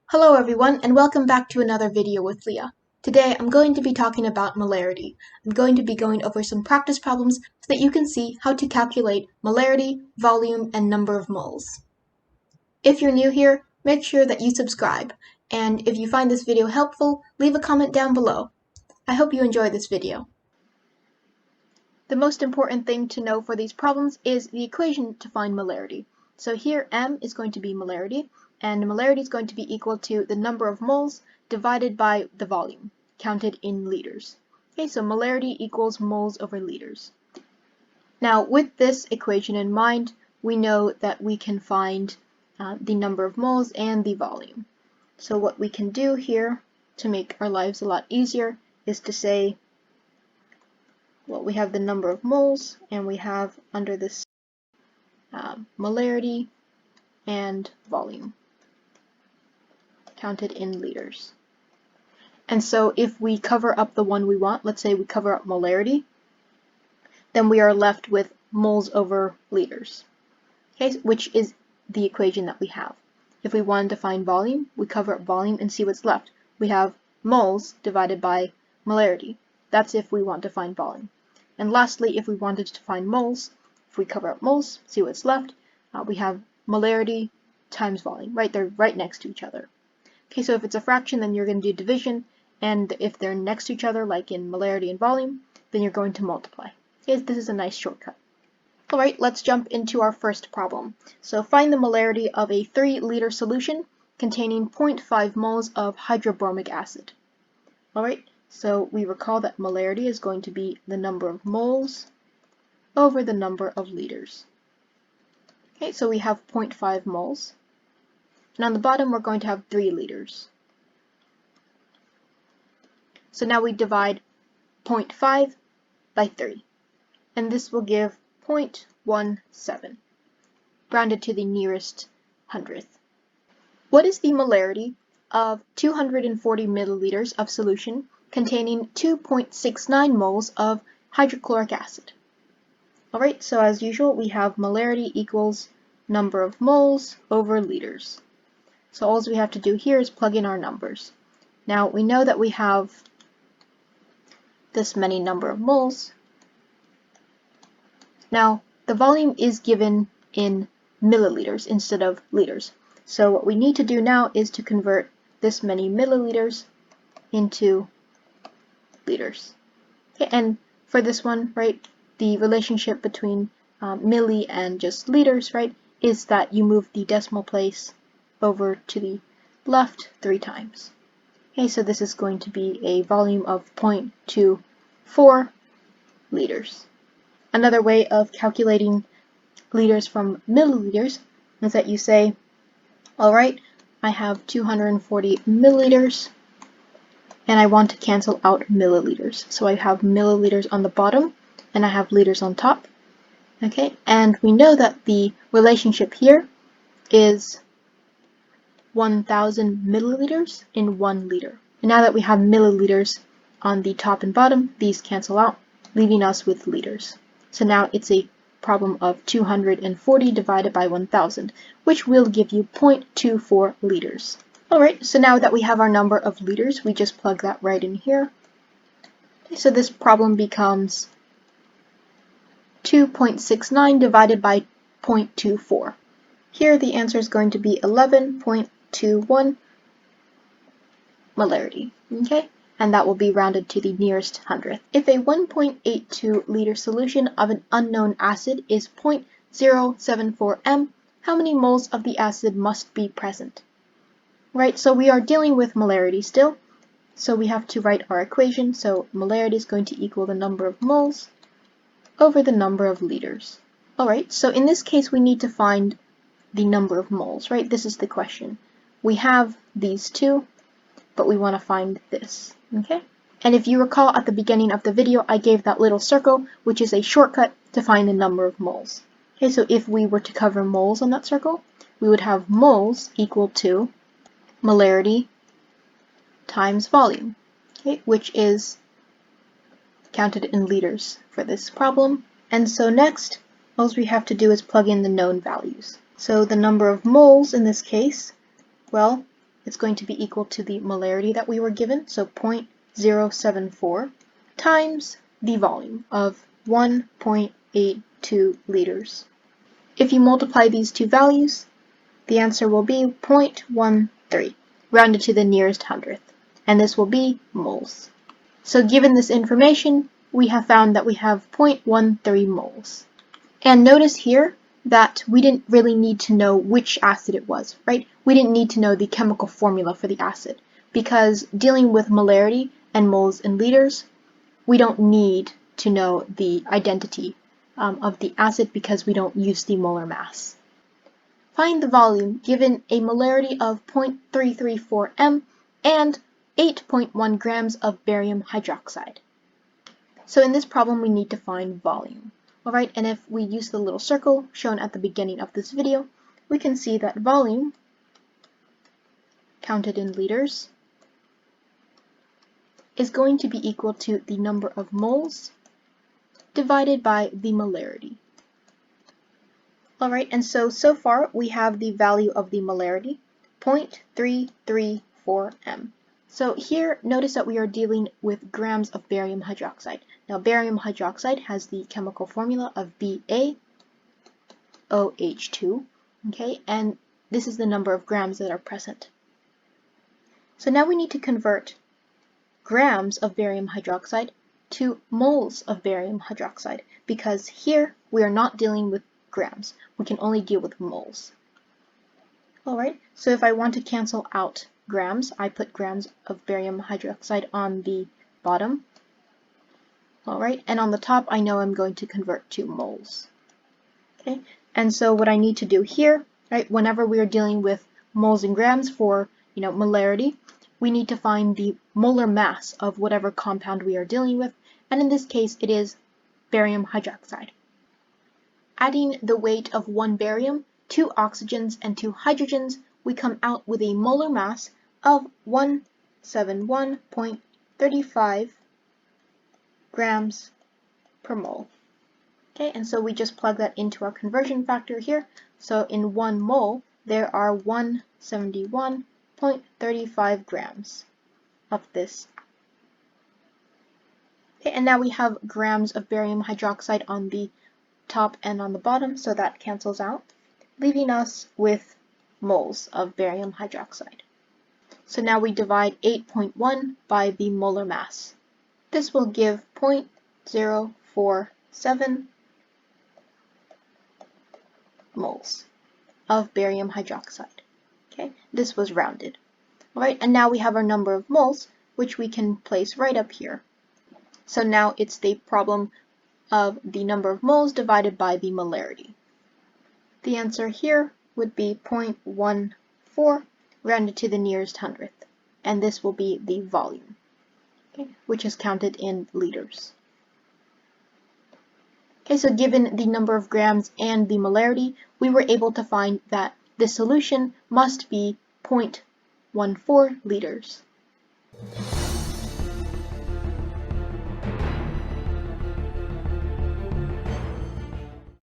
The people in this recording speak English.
Hello everyone, and welcome back to another video with Liah. Today I'm going to be talking about molarity. I'm going to be going over some practice problems so that you can see how to calculate molarity, volume, and number of moles. If you're new here, make sure that you subscribe, and if you find this video helpful, leave a comment down below. I hope you enjoy this video. The most important thing to know for these problems is the equation to find molarity. So here m is going to be molarity, and molarity is going to be equal to the number of moles divided by the volume, counted in liters. Okay, so molarity equals moles over liters. Now, with this equation in mind, we know that we can find the number of moles and the volume. So what we can do here to make our lives a lot easier is to say, well, we have the number of moles, and we have under this molarity and volume, counted in liters. And so if we cover up the one we want, let's say we cover up molarity, then we are left with moles over liters, okay, which is the equation that we have. If we wanted to find volume, we cover up volume and see what's left. We have moles divided by molarity. That's if we want to find volume. And lastly, if we wanted to find moles, if we cover up moles, see what's left, we have molarity times volume, right? They're right next to each other. Okay, so if it's a fraction, then you're going to do division, and if they're next to each other, like in molarity and volume, then you're going to multiply. Okay, this is a nice shortcut. Alright, let's jump into our first problem. So find the molarity of a 3-liter solution containing 0.5 moles of hydrobromic acid. Alright, so we recall that molarity is going to be the number of moles over the number of liters. Okay, so we have 0.5 moles. And on the bottom, we're going to have 3 liters. So now we divide 0.5 by 3. And this will give 0.17, rounded to the nearest hundredth. What is the molarity of 240 milliliters of solution containing 2.69 moles of hydrochloric acid? Alright, so as usual, we have molarity equals number of moles over liters. So all we have to do here is plug in our numbers. Now we know that we have this many number of moles. Now the volume is given in milliliters instead of liters. So what we need to do now is to convert this many milliliters into liters. Okay, and for this one, right, the relationship between milli and just liters, right, is that you move the decimal place over to the left 3 times. Okay, so this is going to be a volume of 0.24 liters. Another way of calculating liters from milliliters is that you say, alright, I have 240 milliliters, and I want to cancel out milliliters. So I have milliliters on the bottom, and I have liters on top. Okay, and we know that the relationship here is 1,000 milliliters in 1 liter. And now that we have milliliters on the top and bottom, these cancel out, leaving us with liters. So now it's a problem of 240 divided by 1,000, which will give you 0.24 liters. Alright, so now that we have our number of liters, we just plug that right in here. Okay, so this problem becomes 2.69 divided by 0.24. Here the answer is going to be 11.21 molarity. Okay? And that will be rounded to the nearest hundredth. If a 1.82 liter solution of an unknown acid is 0.074 m, how many moles of the acid must be present? Right, so we are dealing with molarity still, so we have to write our equation. So molarity is going to equal the number of moles over the number of liters. Alright, so in this case we need to find the number of moles, right? This is the question. We have these two, but we want to find this. Okay, and if you recall at the beginning of the video, I gave that little circle, which is a shortcut to find the number of moles. Okay, so if we were to cover moles on that circle, we would have moles equal to molarity times volume, okay, which is counted in liters for this problem. And so next, all we have to do is plug in the known values. So the number of moles in this case, well, it's going to be equal to the molarity that we were given, so 0.074, times the volume of 1.82 liters. If you multiply these two values, the answer will be 0.13, rounded to the nearest hundredth, and this will be moles. So given this information, we have found that we have 0.13 moles. And notice here that we didn't really need to know which acid it was, right? We didn't need to know the chemical formula for the acid, because dealing with molarity and moles in liters, we don't need to know the identity of the acid because we don't use the molar mass. Find the volume given a molarity of 0.334 m and 8.1 grams of barium hydroxide. So in this problem, we need to find volume. Alright, and if we use the little circle shown at the beginning of this video, we can see that volume, counted in liters, is going to be equal to the number of moles divided by the molarity. Alright, and so far we have the value of the molarity, 0.334 m. So here, notice that we are dealing with grams of barium hydroxide. Now, barium hydroxide has the chemical formula of BaOH2, okay, and this is the number of grams that are present. So now we need to convert grams of barium hydroxide to moles of barium hydroxide, because here we are not dealing with grams. We can only deal with moles. Alright, so if I want to cancel out grams, I put grams of barium hydroxide on the bottom. Alright, and on the top I know I'm going to convert to moles. Okay, and so what I need to do here, right, whenever we are dealing with moles and grams for, molarity, we need to find the molar mass of whatever compound we are dealing with, and in this case it is barium hydroxide. Adding the weight of 1 barium, 2 oxygens, and 2 hydrogens, we come out with a molar mass of 171.35 grams per mole. Okay, and so we just plug that into our conversion factor here. So in 1 mole, there are 171.35 grams of this. Okay, and now we have grams of barium hydroxide on the top and on the bottom, so that cancels out, leaving us with moles of barium hydroxide. So now we divide 8.1 by the molar mass. This will give 0.047 moles of barium hydroxide. Okay, this was rounded. Alright, and now we have our number of moles, which we can place right up here. So now it's the problem of the number of moles divided by the molarity. The answer here would be 0.14 rounded to the nearest hundredth, and this will be the volume, okay, which is counted in liters. Okay, so given the number of grams and the molarity, we were able to find that the solution must be 0.14 liters.